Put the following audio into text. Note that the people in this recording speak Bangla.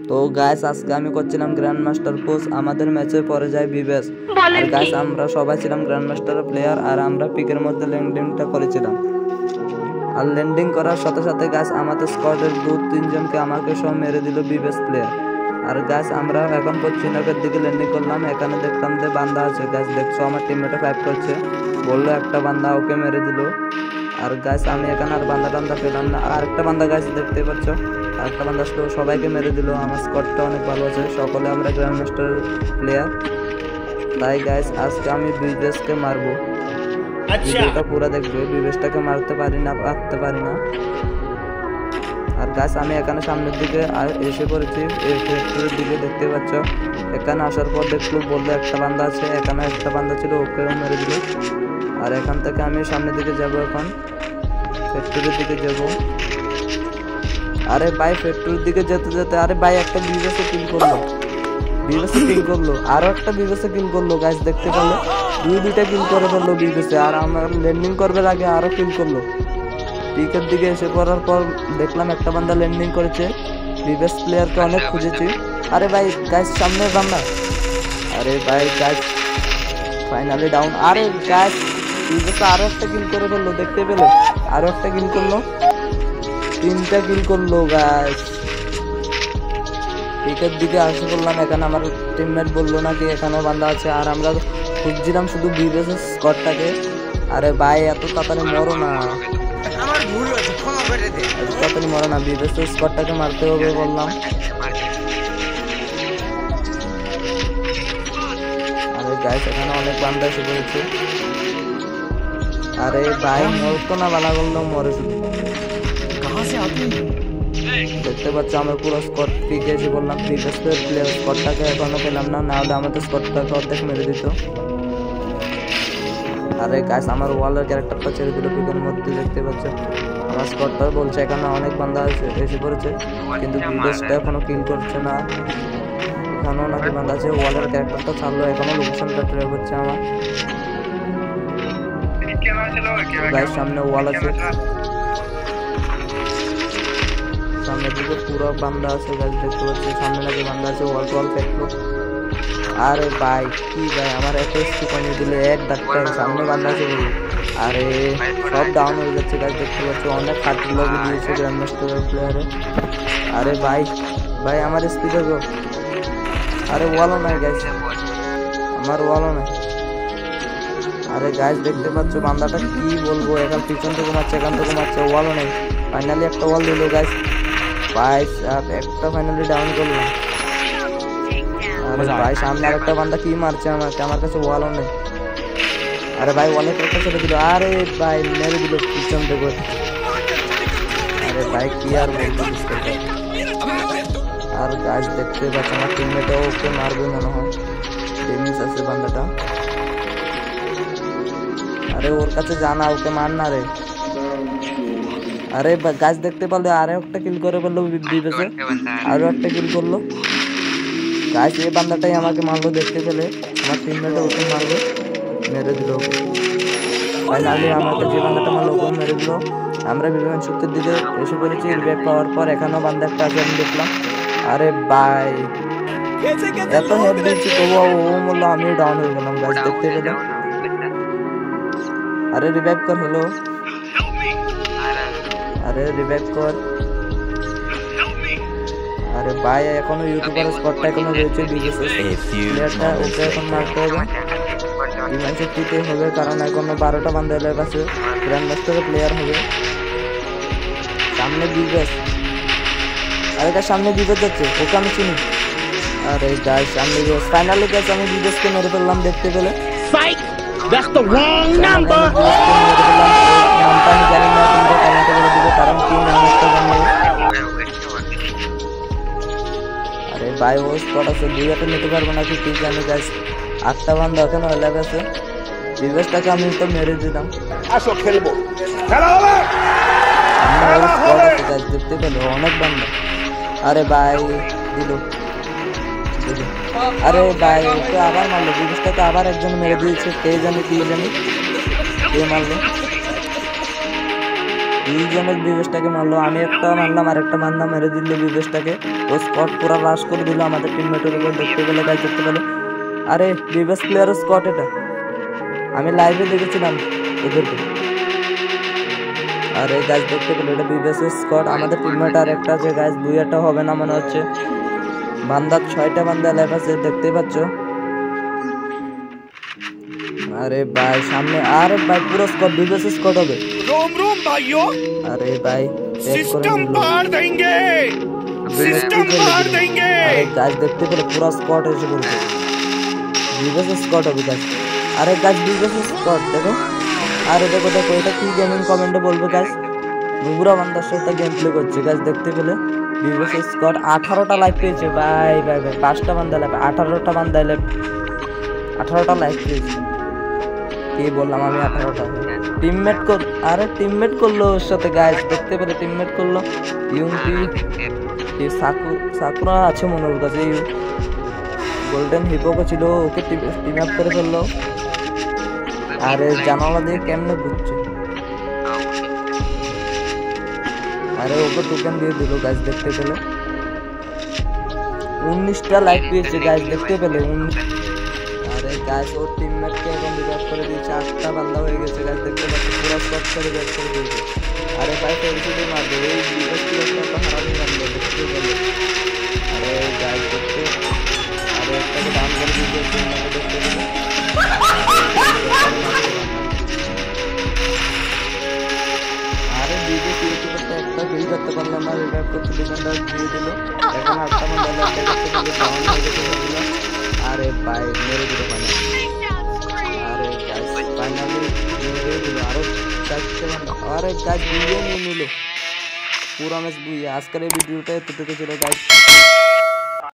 তো গাইস আজকে আমি করছিলাম গ্র্যান্ড মাস্টার পুশ। আমাদের ম্যাচে পরে যায় বিবেস। আর গাইস আমরা সবাই ছিলাম গ্র্যান্ড মাস্টার প্লেয়ার, আর আমরা পিকের মধ্যে ল্যান্ডিংটা করেছিলাম। আর ল্যান্ডিং করার সাথে সাথে গাইস আমাদের স্কোয়াডের 2-3 জনকে আমাকে সব মেরে দিল বিবেস প্লেয়ার। আর গাইস আমরা এখন পশ্চিমবঙ্গের দিকে ল্যান্ডিং করলাম। এখানে দেখলাম যে বান্দা আছে। গাইস দেখছো আমার টিমমেটে ফাইট করছে, বললো একটা বান্দা ওকে মেরে দিল। আর গাইস আমি এখানে আর বান্দা টান্দা পেলাম না। আর একটা বান্দা গাইস দেখতে পাচ্ছ, আর একটা বান্দা আসলো, সবাইকে মেরে দিল। আমার স্কোয়াডটা অনেক ভালো আছে, সকলে আমরা গ্র্যান্ড মাস্টার প্লেয়ার। তাই গাইস আজকে আমি বিবেসকে মারবো। ভিডিওটা পুরো দেখবে, বিবেসটাকে মারতে পারি না আর গাইস আমি এখানে সামনের দিকে এসে পড়েছি, এই ফ্যাক্টরির দিকে দেখতে পাচ্ছ। এখানে আসার পর দেখলো, বললো একটা বান্দা আছে। এখানে একটা বান্দা ছিল, ওকেও মেরে দিল। আর এখান থেকে আমি সামনের দিকে যাব, এখন ফ্যাক্টরির দিকে যাব। আরে ভাই ফ্যাক্টরির দিকে যেতে যেতে আরে ভাই একটা বিবেসে কিল করলো, আরো একটা বিবেসে কিল করলো। গাইস দেখতে পেলো দুইটা কিল করে ফেললো বিবেসে। আর আমার ল্যান্ডিং করবে আগে আরো কিল করলো। পিকের দিকে এসে পড়ার পর দেখলাম একটা বান্দা ল্যান্ডিং করেছে। বিবেস প্লেয়ারকে অনেক খুঁজেছি। আরে ভাই গাইস সামনে বান্দা, আরে ভাই গাইস ফাইনালি ডাউন। আরে গাইস বিবেসে আরো একটা কিল করে ফেললো, দেখতে পেলো আরো একটা কিল করলো, 3টা কিল করলো। গাইস পিকের দিকে আসে করলাম, এখানে আমার টিমমেট বললো নাকি এখানে বান্দা আছে। আর আমরা খুঁজছিলাম শুধু বিবেসের স্কোয়াডটাকে। আরে ভাই এত তাড়াতাড়ি মরো না, বিবেসের স্কোয়াডটাকে মারতে হবে বললাম। আরে গাইস এখানে অনেক বান্দা এসে পড়েছে। আরে ভাই মরতো না, বালা করলো মরে শুধু। দেখতে পাচ্ছ আমার পুরো স্কোয়াড পিকে এসে বললাম। বিবেসের প্লেয়ার স্কোয়াডটাকে এখনো পেলাম না, নাহলে আমাদের স্কোয়াডটাকে অর্ধেক মেরে দিত। আরে গাইস আমার ওয়ালের ক্যারেক্টারটা ছেড়ে দিল পিকের মধ্যে, দেখতে পাচ্ছ। আমার স্কোয়াডটা বলছে এখানে অনেক বান্দা এসে পড়েছে, কিন্তু বিদেশটা এখনো কিল করছে না। এখানেও নাকি বান্দা আছে। ওয়ালের ক্যারেক্টারটা ছাড়লো, এখনো লোকেশনটা ট্র্যাক হচ্ছে আমার। গাইস সামনে ওয়াল আছে, সামনের দিকে পুরো বান্দা আছে। গাইস দেখতে পাচ্ছি সামনে নাকি বান্দা আছে, ওয়াল ফেকলো। আরে ভাই কি ভাই আমার এত স্কি কমিয়ে দিলে, এক ডাক্তার সামনে বান্দা আছে বলি। আরে সব ডাউন হয়ে যাচ্ছে। গাইস দেখতে পাচ্ছি অনেক ফাটি লবি দিয়েছে গ্র্যান্ড মাস্টার প্লেয়ারে। আরে ভাই আমার স্পিড হবে। আরে ওয়ালও নাই গাইস, আমার ওয়ালও নাই। আরে গাইস দেখতে পাচ্ছ বান্দাটা কি বলবো, এখন পিছন থেকে মারছে, এখান থেকে মারছে, ওয়ালও নেই। ফাইনালি একটা ওয়াল দিল গাইস। একটা ফাইনালি ডাউন করলাম। আরে ভাই সামনে আরেকটা বান্দা কি মারছে আমাকে, আমার কাছে ওয়ালও নেই। আরে ভাই ওয়ালের একটা ছেড়ে দিল। আরে ভাই মেরে দিল পিছন থেকে। আরে ভাই কি আর বলবো। আর গাইস দেখতে পাচ্ছ আমার টিমমেটও ওকে মারবে মনে হয়, ড্যামেজ আছে বান্দাটা। আরে ওর কাছে জানা, ওকে মার না রে। আরে গাছ দেখতে পারলে আরো একটা কিল করে ফেললো বিবেসে, আরো একটা কিল করলো। গাছ এই বান্দাটাই আমাকে মারলো, দেখতে পেলে আমার টিমমেটে ওকে মারলো, মেরে দিল ওকে। ফাইনালি আমাকে যে বান্দাটা মারলো ওকে মেরে দিল। আমরা বিভিন্ন শক্তির দিকে এসে পড়েছি রিভাইভ পাওয়ার পর। এখানেও বান্দা একটা আছে আমি দেখলাম। আরে ভাই এত হেড দিচ্ছি তবুও ও বললো, আমিও ডাউন হয়ে গেলাম। গাছ দেখতে পেলাম। আরে রিভাইভ কর, হলো। আরে রিভাইভ কর। আরে ভাই এখনো ইউটিউবার স্পটটা এখনো রয়েছে বিবেসের প্লেয়ারটা, ওকে এখন মারতে হবে। বিমান শক্তিতে হবে, কারণ এখনো 12টা বান্দা এলার কাছে গ্র্যান্ড মাস্টারের প্লেয়ার হবে। সামনে বিবেস, আরে তার সামনে বিবেস যাচ্ছে, ওকে আমি চিনি। আরে গাইস সামনে বিবেস। ফাইনালি গাইস আমি বিবেসকে মেরে ফেললাম, দেখতে পেলে। That's the wrong number. নামটা আমি জানি না, তোমরা কমেন্টে বলে দিবে কারণ কি নামটা জানি। আরে ভাই ও স্পট আছে, 2 নিতে পারবো নাকি ঠিক জানি। গাইস 8টা বান্দা ওখানে হয়ে গেছে। বিবেসটাকে আমি তো মেরে দিলাম। আসো খেলবো, খেলা হবে। গাইস দেখতে পেলে অনেক বান্দা। আরে ভাই দিল। আরে ভাই ওকে আবার মারলো, বিবেসটাকে আবার একজন মেরে দিয়েছে, কে জানি কে মারলো। দুইজনের বিবেশটাকে মারলো, আমি একটা মারলাম আর একটা বান্দা মেরে দিল বিবেশটাকে। ও স্কট পুরো রাশ করে দিল আমাদের টিমমেটের উপর। দেখতে পেলে গাইজ, দেখতে পেলে। আরে বিবেশ প্লেয়ারের স্কট এটা, আমি লাইভে দেখেছিলাম ওদেরকে। আর এই গাছ দেখতে পেলে এটা বিবেসের স্কট। আমাদের টিমমেট আর একটা আছে গাছ, 2-1 হবে না মনে হচ্ছে। বান্দা 6টা বান্দা লাইভ আছে, দেখতেই পাচ্ছ। আরে ভাই সামনে, আরে ভাই পুরো স্কট বিবেসের স্কট হবে। रोम रोम भाइयों, আরে ভাই सिस्टम पार देंगे, सिस्टम पार देंगे। আরে গাছ দেখতে পেলে পুরো স্কট এসে বলছে বিবেসের স্কট হবে গাছ। আরে গাছ বিবেসের স্কট দেখো। আরে দেখো দেখো, এটা কি গেমিং কমেন্টে বলবে গাছ। নুবুরা বান্দার সাথে গেম প্লে করছে গাছ, দেখতে পেলে বিবেস স্কট 18টা লাইক পেয়েছে। ভাই ভাই ভাই 5টা বান্দা লাইভ, 18টা বান্দা লাইভ, 18টা লাইক পেয়েছে। কি বললাম আমি 18টা। টিমমেট কর, আরে টিমমেট করলো ওর সাথে গাইস, দেখতে পেলে টিমমেট করলো। ইউনটি সাকুরা আছে মনে ওর কাছে, গোল্ডেন হিপোকো ছিল, ওকে টিম আপ করে ফেললো। আরে জানালা দিয়ে কেমনে ঘুরছে। আরে ওকে টোকেন দিয়ে দিল গাইস, দেখতে পেলে 19টা লাইক পেয়েছে গাইস, দেখতে পেলে 19। আরে গাইস ওর টিমমেটকে এখন রিভাইভ করে দিয়েছে, 8টা বান্দা হয়ে গেছে গাইস, দেখতে পাচ্ছি পুরো স্কট করে রিভাইভ করে দিয়েছে। আরে ভাই ফেলছিতে মারবে, এই বিবেস প্লেয়ারটা হারামি মারবে, দেখতে পেলে। আরে গাইস দেখতে, আরে একটাকে ডাউন করে দিয়েছে, দেখতে পেলে। আরে বিবেস ইউটিউবটা একটা কিল করতে পারলাম না, রিভাইভ করতে ডিফেন্ডার দিয়ে দিল। এখন 8টা বান্দা লাগতে করতে গেলে ডাউন হয়ে গেছে সবগুলো। আরে ভাই মেরে দিল ফাইনাল। আরে গাইস ফাইনালি মেরে দিল আরো 4টে বান্দা। আরে গাইস বুইয়ে নিয়ে নিল পুরো ম্যাচ বুইয়ে। আজকের এই ভিডিওটা এতটুকু ছিল গাইস।